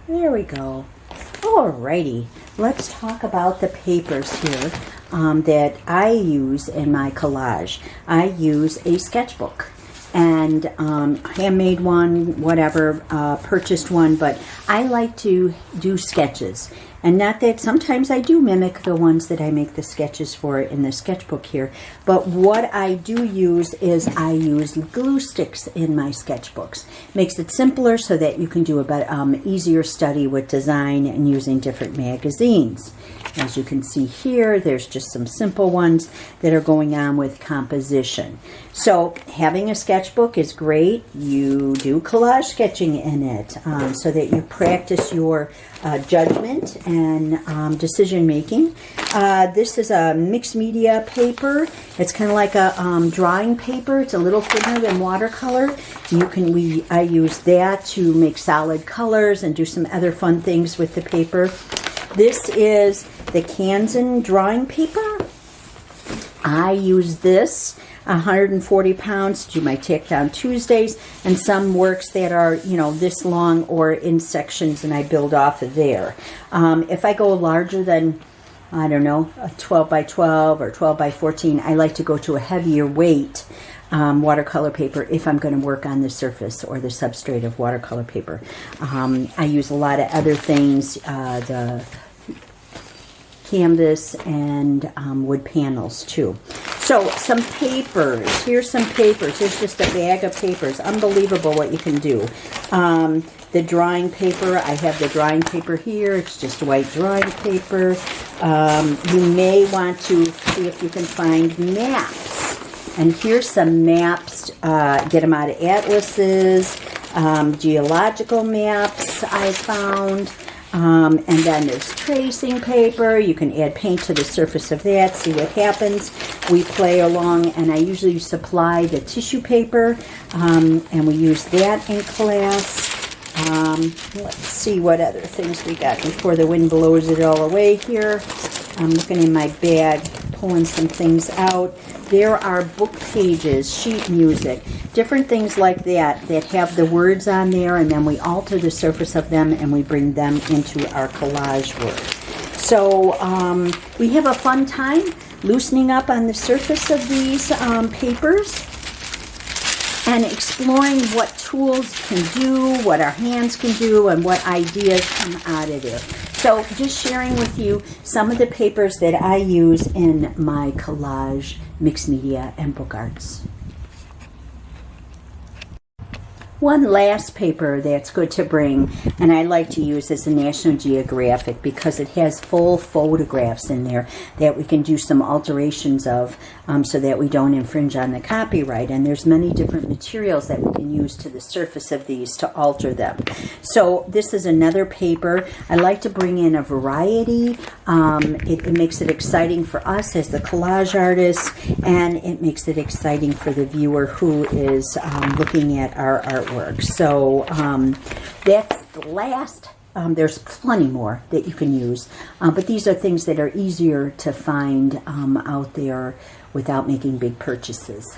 There we go. Alrighty, let's talk about the papers here that I use in my collage. I use a sketchbook and handmade one, whatever, purchased one, but I like to do sketches. And not that sometimes I do mimic the ones that I make the sketches for in the sketchbook here, but what I do use is I use glue sticks in my sketchbooks. Makes it simpler so that you can do a better, easier study with design and using different magazines. As you can see here, there's just some simple ones that are going on with composition. So having a sketchbook is great. You do collage sketching in it so that you practice your judgment and decision making. This is a mixed media paper. It's kind of like a drawing paper. It's a little thinner than watercolor. I use that to make solid colors and do some other fun things with the paper. This is the Kansan drawing paper. I use this 140 pounds to do my Takedown Tuesdays, and some works that are, this long or in sections, and I build off of there. If I go larger than, I don't know, a 12 by 12 or 12 by 14, I like to go to a heavier weight watercolor paper if I'm going to work on the surface or the substrate of watercolor paper. I use a lot of other things, the canvas and wood panels too. So some papers. Here's some papers. Here's just a bag of papers. Unbelievable what you can do. The drawing paper. I have the drawing paper here. It's just white drawing paper. You may want to see if you can find maps. And here's some maps. Get them out of atlases. Geological maps I found. And then there's tracing paper. You can add paint to the surface of that, see what happens. We play along, and I usually supply the tissue paper, and we use that in class. Let's see what other things we got before the wind blows it all away here. I'm looking in my bag, pulling some things out. There are book pages, sheet music, different things like that that have the words on there, and then we alter the surface of them and we bring them into our collage work. So we have a fun time loosening up on the surface of these papers and exploring what tools can do, what our hands can do, and what ideas come out of there. So just sharing with you some of the papers that I use in my collage, mixed media, and book arts. One last paper that's good to bring, and I like to use, is the National Geographic, because it has full photographs in there that we can do some alterations of so that we don't infringe on the copyright. And there's many different materials that we can use to the surface of these to alter them. So this is another paper. I like to bring in a variety. It makes it exciting for us as the collage artists, and it makes it exciting for the viewer who is looking at our artwork. So that's the last. There's plenty more that you can use, but these are things that are easier to find out there without making big purchases.